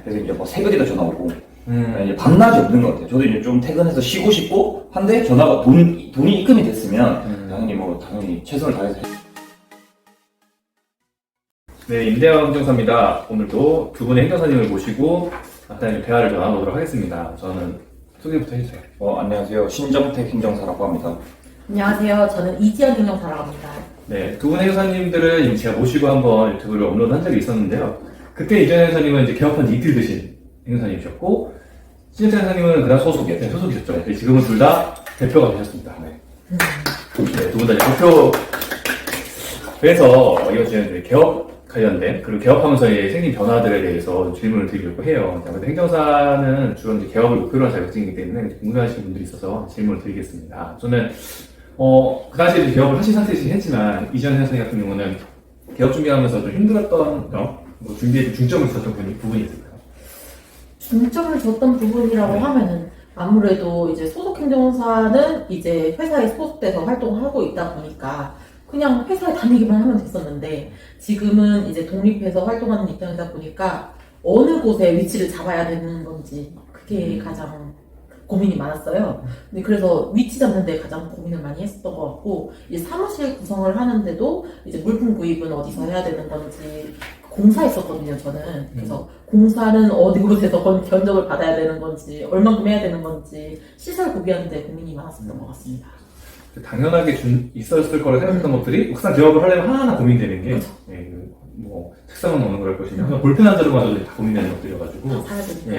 그래서 이제 뭐 새벽에도 전화 오고 이제 밤낮이 없는 것 같아요. 저도 이제 좀 퇴근해서 쉬고 싶고 한데 전화가 돈이 입금이 됐으면 당연히 최선을 다해서. 네, 임대영 행정사입니다. 오늘도 두 분의 행정사님을 모시고 간단히 대화를 좀 나눠보도록 하겠습니다. 저는 소개부터 해주세요. 안녕하세요. 신정택 행정사라고 합니다. 안녕하세요. 저는 이지연 행정사라고 합니다. 네, 두 분의 행정사님들을 제가 모시고 한번 유튜브를 업로드한 적이 있었는데요. 그때 이전 행정사님은 이제 개업한 지 이틀 되신 행정사님이셨고, 신정택 행정사님은 그다음 소속이었죠. 네, 소속이셨죠. 네, 지금은 둘 다 대표가 되셨습니다. 네, 두 분 다 대표. 그래서 이번 개업 관련된, 그리고 개업하면서 생긴 변화들에 대해서 질문을 드리려고 해요. 아무래도 행정사는 주로 이제 개업을 목표로 한 자격증이기 때문에 궁금해하시는 분들이 있어서 질문을 드리겠습니다. 저는, 그 당시에 이제 개업을 하신 상태이긴 했지만, 이전 행정사님 같은 경우는 개업 준비하면서 좀 힘들었던 점, 준비에 좀 중점을 줬던 부분이 있을까요? 중점을 줬던 부분이라고 하면은 아무래도 이제 소속 행정사는 이제 회사에 소속돼서 활동을 하고 있다 보니까 그냥 회사에 다니기만 하면 됐었는데 지금은 이제 독립해서 활동하는 입장이다 보니까 어느 곳에 위치를 잡아야 되는 건지 그게 가장 고민이 많았어요. 근데 그래서 위치 잡는 데 가장 고민을 많이 했었던 것 같고 이제 사무실 구성을 하는데도 이제 물품 구입은 어디서 해야 되는 건지 공사했었거든요, 저는. 그래서 공사는 어디 곳에서 견적을 받아야 되는 건지 얼만큼 해야 되는 건지 시설 구비하는 데 고민이 많았었던 것 같습니다. 당연하게 있었을 거라 생각했던 것들이 막상 개업을 하려면 하나하나 고민되는 게, 책상은 어느 걸 것이냐, 볼펜 한 자루마저도 다 고민되는 것들이어가지고,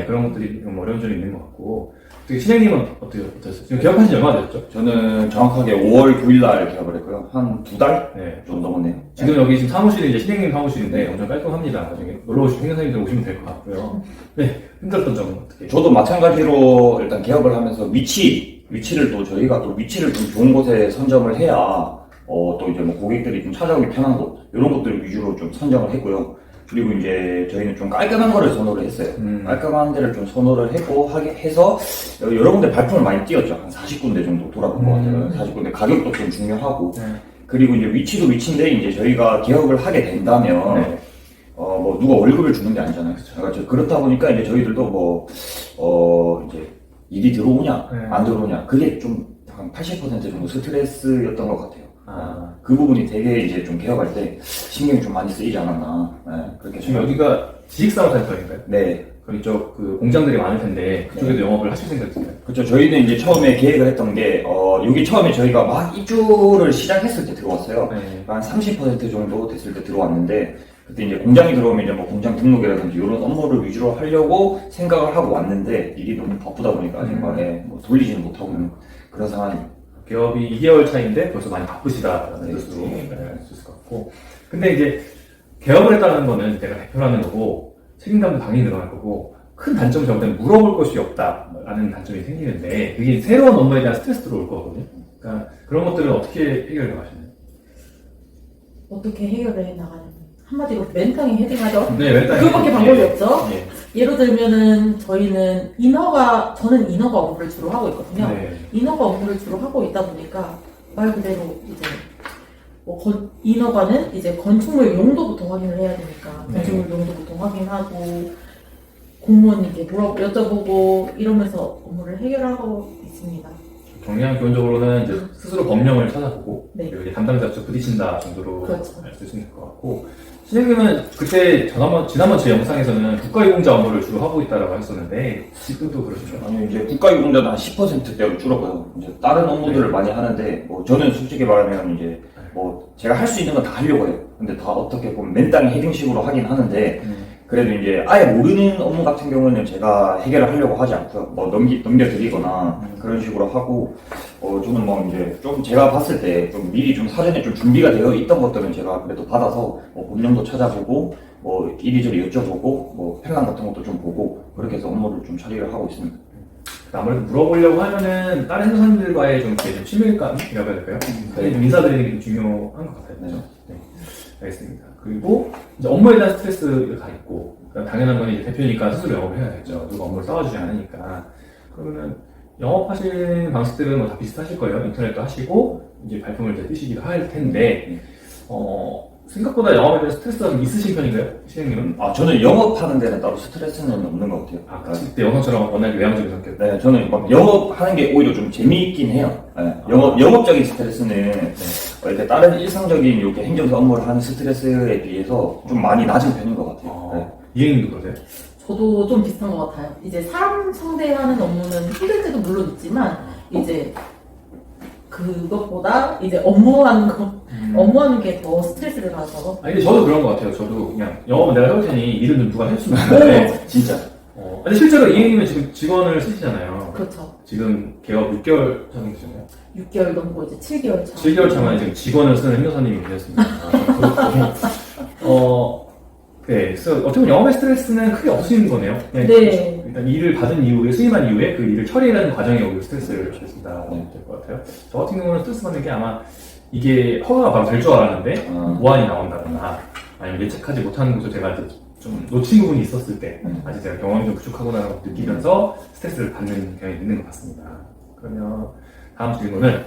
그런 것들이 좀 어려운 점이 있는 것 같고, 신행님은 어떠셨어요? 지금 개업하신 지 얼마나 되셨죠? 저는 정확하게 5월 9일 날 개업을 했고요. 한 2달 좀 넘었네요. 지금 여기 지금 사무실이 이제 신행님 사무실인데 엄청 깔끔합니다. 나중에 놀러 오신 행정사님들 오시면 될 것 같고요. 네, 힘들었던 점은 어떻게? 저도 마찬가지로 일단 개업을 하면서 위치를 또 저희가 또 위치를 좀 좋은 곳에 선점을 해야 또 이제 뭐 고객들이 좀 찾아오기 편한 곳 이런 것들을 위주로 좀 선정을 했고요. 그리고 이제 저희는 좀 깔끔한 거를 선호를 했어요. 깔끔한 데를 좀 선호를 해서 여러 군데 발품을 많이 띄웠죠. 한 40군데 정도 돌아본 것 같아요. 40군데 가격도 좀 중요하고. 그리고 이제 위치도 위치인데 이제 저희가 개업을 하게 된다면 누가 월급을 주는 게 아니잖아요. 그러니까 그렇다 보니까 이제 저희들도 이제 일이 들어오냐 안 들어오냐 그게 좀 한 80% 정도 스트레스였던 것 같아요. 그 부분이 되게 이제 좀 개업할 때 신경이 좀 많이 쓰이지 않았나. 그렇게 지금 여기가 지식사업센터인가요? 네. 그럼 이쪽 공장들이 많을 텐데 그쪽에도 영업을 하실 생각이신가요? 그렇죠. 저희는 이제 처음에 계획을 했던 게 여기 처음에 저희가 막 입주를 시작했을 때 들어왔어요. 한 30% 정도 됐을 때 들어왔는데 그때 이제 공장이 들어오면 이제 뭐 공장 등록이라든지 이런 업무를 위주로 하려고 생각을 하고 왔는데 일이 너무 바쁘다 보니까 생각에 돌리지는 못하고 있는 그런 상황입니다. 개업이 2개월 차인데 벌써 많이 바쁘시다라는 뜻으로 할 수 있을 것 같고, 근데 이제 개업을 했다는 거는 내가 대표라는 거고 책임감도 당연히 늘어날 거고 큰 단점이 잘못하면 물어볼 것이 없다라는 단점이 생기는데 그게 새로운 업무에 대한 스트레스 들어올 거거든요. 그러니까 그런 것들은 어떻게 해결해 나가시나요? 어떻게 해결을 해 나가냐면 한마디로 멘탈이 헤딩하죠. 네, 멘탈. 그거밖에 방법이 없죠. 네. 예를 들면은 저는 인허가 업무를 주로 하고 있거든요. 인허가 업무를 주로 하고 있다 보니까 말 그대로 이제 인허가는 이제 건축물 용도부터 확인을 해야 되니까 건축물 용도부터 확인하고 공무원님께 여쭤보고 이러면서 업무를 해결하고 있습니다. 정리하면 기본적으로는 이제 스스로 법령을 찾아보고 그리고 이제 담당자 쪽 부딪힌다 정도로 그렇죠. 알 수 있을 것 같고, 신영님은 그때 지난번 제 영상에서는 국가유공자 업무를 주로 하고 있다라고 하셨었는데 지금도 그러시죠? 아니 이제 국가유공자도 한 10%대로 줄었고요. 이제 다른 업무들을 많이 하는데 저는 솔직히 말하면 이제 제가 할 수 있는 건 다 하려고 해요. 근데 다 어떻게 보면 맨땅에 헤딩식으로 하긴 하는데 그래도 이제 아예 모르는 업무 같은 경우는 제가 해결을 하려고 하지 않고요. 넘겨드리거나 그런 식으로 하고, 저는 이제 좀 제가 봤을 때 좀 미리 좀 사전에 좀 준비가 되어 있던 것들은 제가 그래도 받아서 법령도 찾아보고, 이리저리 여쭤보고, 펜랑 같은 것도 좀 보고, 그렇게 해서 업무를 좀 처리를 하고 있습니다. 아무래도 물어보려고 하면은 다른 행정사님들과의 좀 친밀감이라고 해야 될까요? 좀 인사드리는 게 좀 중요한 것 같아요. 네. 알겠습니다. 그리고 이제 업무에 대한 스트레스가 다 있고, 그러니까 당연한 건 이제 대표니까 스스로 영업을 해야겠죠. 누가 업무를 쌓아주지 않으니까. 그러면 영업하시는 방식들은 다 비슷하실 거예요. 인터넷도 하시고 이제 발품을 이제 뜨시기도 할 텐데, 생각보다 영업에 대한 스트레스가 좀 있으신 편인가요? 시행님은? 아, 저는 영업하는 데는 따로 스트레스는 없는 것 같아요. 아, 그때 영상처럼 워낙 외향적인 성격. 네, 저는 막 영업하는 게 오히려 좀 재미있긴 해요. 네, 영업적인 스트레스는 이렇게 다른 일상적인 이렇게 행정사 업무를 하는 스트레스에 비해서 좀 많이 낮은 편인 것 같아요. 네. 이행님도 그러세요? 저도 좀 비슷한 것 같아요. 이제 사람 상대하는 업무는 힘들 때도 물론 있지만 이제 그것보다 이제 업무하는 게 더 스트레스를 받아서. 아니, 근데 저도 그런 것 같아요. 저도 그냥 영업은 내가 해볼 테니 일은 좀 누가 해주면 하는데. 진짜. 근데 실제로 이행님은 지금 직원을 쓰시잖아요. 그렇죠. 지금 개업 6개월 차는 되셨나요? 6개월 넘고 이제 7개월 차. 7개월 차만에 지금 직원을 쓰는 행정사님이 되셨습니다. 네, 그래서 어떻게 보면 영업의 스트레스는 크게 없으신 거네요. 그냥 네. 일단 일을 받은 이후에, 수임한 이후에 그 일을 처리하는 과정에 오히려 스트레스를 받으신다 될 것 같아요. 저 같은 경우는 스트레스 받는 게 아마 이게 허가가 바로 될 줄 알았는데 보안이 나온다거나 아니면 예측하지 못하는 곳을 제가 이제 좀 놓친 부분이 있었을 때 아직 제가 경험이 좀 부족하구나라고 느끼면서 스트레스를 받는 경향이 있는 것 같습니다. 그러면 다음 질문은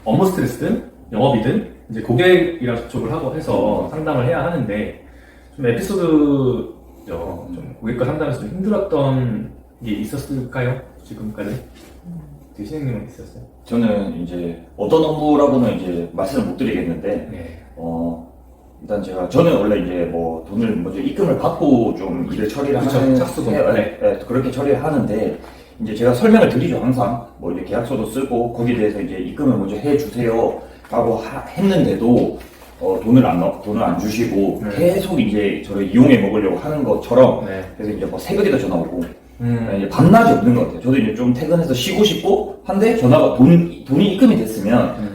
업무 스트레스든 영업이든 이제 고객이랑 접촉을 하고 해서 상담을 해야 하는데 좀 에피소드죠. 좀 고객과 상담에서 좀 힘들었던 게 있었을까요? 지금까지? 신행님은 있었어요? 저는 이제 어떤 업무라고는 이제 말씀을 못 드리겠는데, 네. 일단 저는 원래 이제 뭐 돈을 먼저 입금을 받고 좀 일을 처리를 그쵸, 하는, 착수금. 네, 그렇게 처리를 하는데, 이제 제가 설명을 드리죠, 항상. 뭐 이제 계약서도 쓰고, 거기에 대해서 이제 입금을 먼저 해주세요. 라고 했는데도, 돈을 안 주시고, 네. 계속 이제 저를 이용해 먹으려고 하는 것처럼, 네. 그래서 이제 뭐 새벽에도 전화 오고, 이제 밤낮이 없는 것 같아요. 저도 이제 좀 퇴근해서 쉬고 싶고, 한데 전화가 돈이 입금이 됐으면,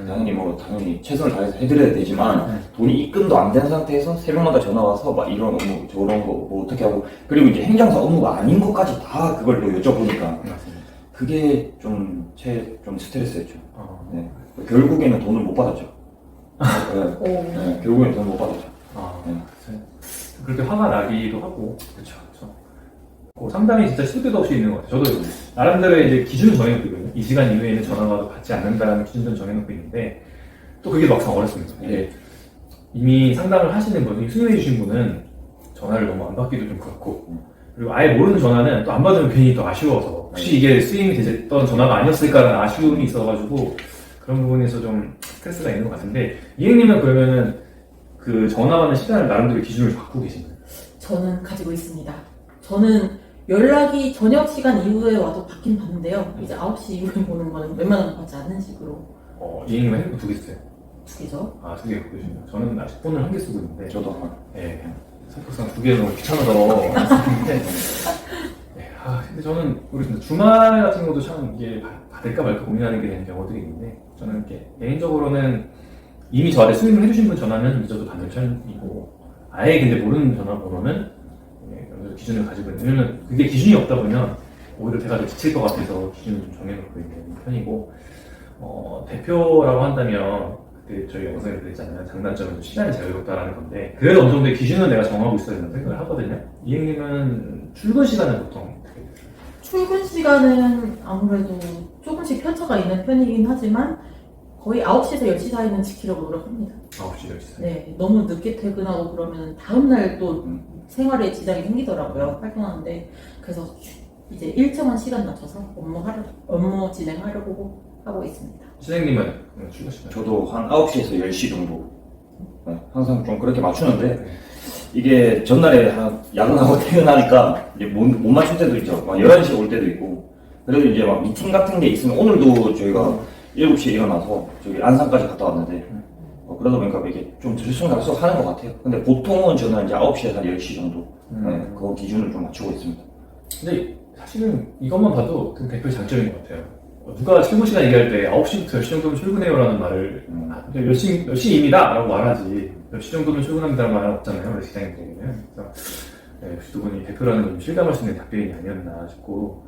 당연히 최선을 다해서 해드려야 되지만, 돈이 입금도 안 된 상태에서 새벽마다 전화 와서 막 이런 업무, 저런 거 뭐 어떻게 하고, 그리고 이제 행정사 업무가 아닌 것까지 다 그걸 또 여쭤보니까, 맞습니다. 그게 좀 스트레스였죠. 네. 결국에는 돈을 못 받았죠. 네, 결국에는 돈을 못 받았죠. 네. 그렇게 화가 나기도 하고, 그렇죠. 상담이 진짜 시도 때도 없이 있는 것 같아요. 저도 나름대로의 이제 기준을 정해놓고 있거든요. 이 시간 이후에는 전화가 받지 않는다는 기준을 정해놓고 있는데, 또 그게 막상 어렵습니다. 이게 이미 상담을 하시는 분이 수임해주신 분은 전화를 너무 안 받기도 좀 그렇고, 그리고 아예 모르는 전화는 또 안 받으면 괜히 또 아쉬워서, 혹시 이게 수임이 됐던 전화가 아니었을까라는 아쉬움이 있어가지고, 그런 부분에서 좀 스트레스가 있는 것 같은데, 이행님은 그러면은 그 전화 받는 시간을 나름대로 기준을 갖고 계신가요? 저는 가지고 있습니다. 저는 연락이 저녁 시간 이후에 와도 받긴 받는데요. 이제 9시 이후에 보는 거는 웬만하면 받지 않는 식으로. 이행님은 핸드폰 2개 쓰세요? 2개죠. 아, 2개 갖고 계시네요. 저는 아직 폰을 1개 쓰고 있는데. 저도 하나. 네. 성격상 2개 너무 귀찮아서 안 쓰는데. 네. 근데 저는 모르겠습니다. 주말 같은 것도 참 이게 받을까 말까 고민하는 게 되는 경우들이 있는데, 저는 이렇게 개인적으로는 이미 저한테 수임을 해주신 분 전화는 늦어도 받는 편이고, 아예 근데 모르는 전화번호는 기준을 가지고 있는, 왜냐면 그게 기준이 없다 보면 오히려 제가 더 지칠 것 같아서 기준을 좀 정해놓고 있는 편이고, 대표라고 한다면 그때 저희 영상에 그랬잖아요. 장단점은 시간이 자유롭다라는 건데, 그래도 어느 정도의 기준은 내가 정하고 있어야 된다고 생각을 하거든요. 이행님은 출근 시간은 보통 출근 시간은 아무래도 조금씩 편차가 있는 편이긴 하지만 거의 9시에서 10시 사이는 지키려고 노력합니다. 9시, 10시. 네, 너무 늦게 퇴근하고 그러면 다음날 또 생활에 지장이 생기더라고요. 활동하는데. 그래서 이제 일정한 시간 맞춰서 업무 진행하려고 하고 있습니다. 시장님은 출근 시간? 저도 한 9시에서 10시 정도. 네, 항상 좀 그렇게 맞추는데, 이게 전날에 야근하고 퇴근하니까 이제 못 맞출 때도 있죠. 막 11시에 올 때도 있고. 그래도 이제 막 미팅 같은 게 있으면, 오늘도 저희가 7시에 일어나서 저기 안산까지 갔다 왔는데, 그러다 보니까 이게 좀 들쑥날쑥 하는 것 같아요. 근데 보통은 저는 이제 9시에서 10시 정도. 네, 그 기준을 좀 맞추고 있습니다. 근데 사실은 이것만 봐도 그 대표의 장점인 것 같아요. 누가 출근 시간 얘기할 때 9시부터 10시 정도면 출근해요라는 말을 몇 시입니다 라고 말하지, 몇 시 정도면 출근합니다라는 말은 없잖아요. 원래 직장인들에게는. 그래서 역시 두 분이 대표라는 좀 실감할 수 있는 답변이 아니었나 싶고,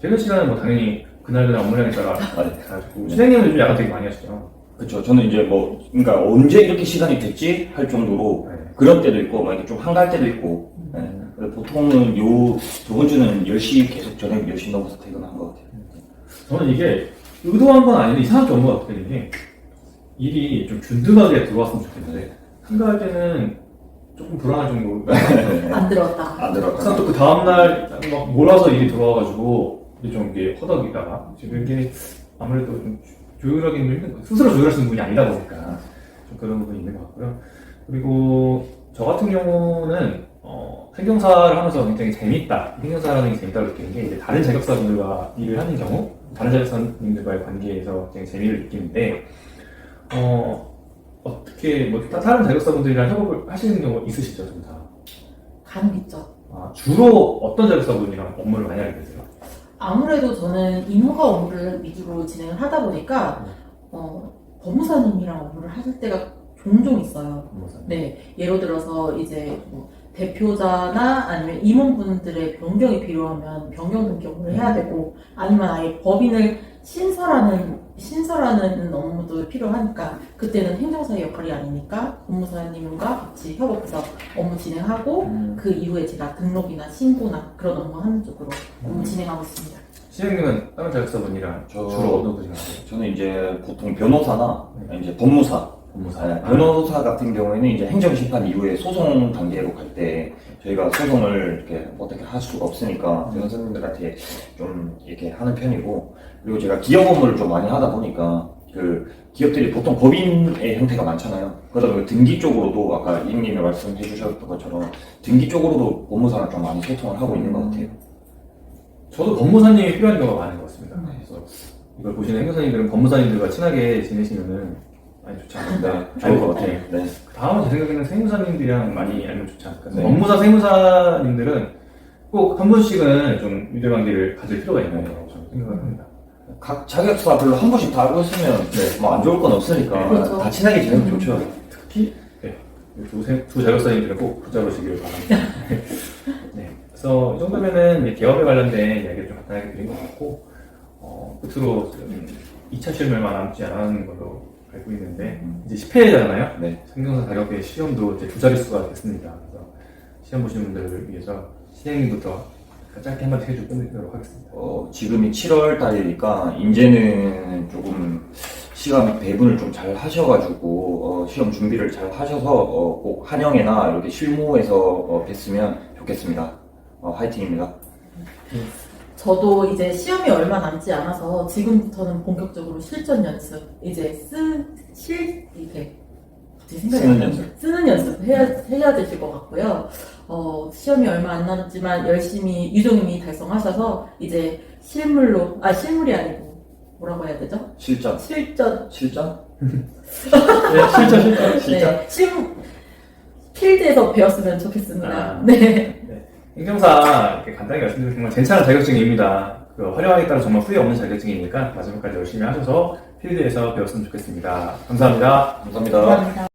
퇴근 시간은 뭐 당연히 그날 업무량에 따라 다르고, 시장님은 요즘 야간 되게 많이 하시죠? 그렇죠. 저는 이제 그러니까 언제 이렇게 시간이 됐지 할 정도로 그런 때도 있고, 막 이렇게 좀 한가할 때도 있고. 보통은 저번 주는 10시 계속 저녁 10시 넘어서 퇴근한 것 같아요. 저는 이게 의도한 건 아닌데 이상하게 온 것 같은 게, 일이 좀 균등하게 들어왔으면 좋겠는데, 참가할 때는 조금 불안할 정도로 안 들었다. 안 들었다. 막상 또 그 다음날 막 몰아서 일이 들어와가지고 이제 좀 이게 허덕이다가 지금 이게 아무래도 좀 조율하기는 힘든 거예요. 스스로 조율할 수 있는 분이 아니다 보니까 좀 그런 부분이 있는 것 같고요. 그리고 저 같은 경우는 행정사를 하면서 굉장히 재밌다. 행정사라는 게 재밌다고 느끼는 게 이제 다른 자격사분들과 일을 하는 경우 다른 자격사님들과의 관계에서 굉장히 재미를 느끼는데 어떻게 뭐 다른 자격사분들이랑 협업을 하시는 경우 있으시죠, 좀 다? 간혹 있죠. 주로 어떤 자격사분이랑 업무를 많이 하게 되세요? 아무래도 저는 인허가 업무를 위주로 진행을 하다 보니까 법무사님이랑 업무를 하실 때가 종종 있어요. 네, 예를 들어서 이제 뭐 대표자나 아니면 임원분들의 변경이 필요하면 변경 등록을 해야 되고, 아니면 아예 법인을 신설하는 업무도 필요하니까 그때는 행정사의 역할이 아니니까 법무사님과 같이 협업해서 업무 진행하고 그 이후에 제가 등록이나 신고나 그런 업무 하는 쪽으로 업무 진행하고 있습니다. 시장님은 다른 자격사분이랑 주로 어떤 분이 하세요? 저는 이제 보통 변호사나 이제 법무사, 변호사 같은 경우에는 이제 행정심판 이후에 소송 단계로 갈 때 저희가 소송을 이렇게 어떻게 할 수가 없으니까 변호사님들한테 좀 이렇게 하는 편이고, 그리고 제가 기업 업무를 좀 많이 하다 보니까 그 기업들이 보통 법인의 형태가 많잖아요. 그러다 보니 등기 쪽으로도 아까 이님이 말씀해 주셨던 것처럼 등기 쪽으로도 법무사랑 좀 많이 소통을 하고 있는 것 같아요. 저도 법무사님이 필요한 경우가 많은 것 같습니다. 그래서 이걸 보시는 행정사님들은 법무사님들과 친하게 지내시면은 많이 좋지 않을까. 좋을 것 같아요. 네. 그 다음은 제 생각에는 세무사님들이랑 많이 알면 좋지 않을까. 네. 법무사, 세무사님들은 꼭 한 분씩은 좀 유대관계를 가질 필요가 있다고 저는 생각을 합니다. 각 자격사별로 한 번씩 다 알고 있으면 뭐 안 좋을 건 없으니까 그렇죠. 다 친하게 지내면 좋죠. 특히 두 자격사님들은 꼭 붙잡으시길 바랍니다. 네. 그래서 이 정도면은 이제 개업에 관련된 이야기를 좀 간단하게 드린 것 같고, 끝으로 2차 시험이 얼마 남지 않은 걸로 알고 있는데 이제 10회잖아요. 네. 행정사 자격의 시험도 이제 2자릿수가 됐습니다. 그래서 시험 보시는 분들을 위해서 시행부터 짧게 한마디 해주고 끝내도록 하겠습니다. 지금이 7월 달이니까 이제는 조금 시간 배분을 좀 잘 하셔가지고 시험 준비를 잘 하셔서 꼭 한영회나 이렇게 실무에서 뵀으면 좋겠습니다. 화이팅입니다. 저도 이제 시험이 얼마 남지 않아서 지금부터는 본격적으로 실전 연습, 이제 이렇게 쓰는 연습. 쓰는 연습 해야 되실 것 같고요. 시험이 얼마 안 남았지만 열심히 유종님이 달성하셔서 이제 실물이 아니고 뭐라고 해야 되죠? 실전. 실전. 네, 실전. 네, 필드에서 배웠으면 좋겠습니다. 아. 네. 행정사 이렇게 간단하게 말씀드리면 정말 괜찮은 자격증입니다. 그 활용하기에 따라 정말 후회 없는 자격증이니까 마지막까지 열심히 하셔서 필드에서 배웠으면 좋겠습니다. 감사합니다. 감사합니다. 감사합니다.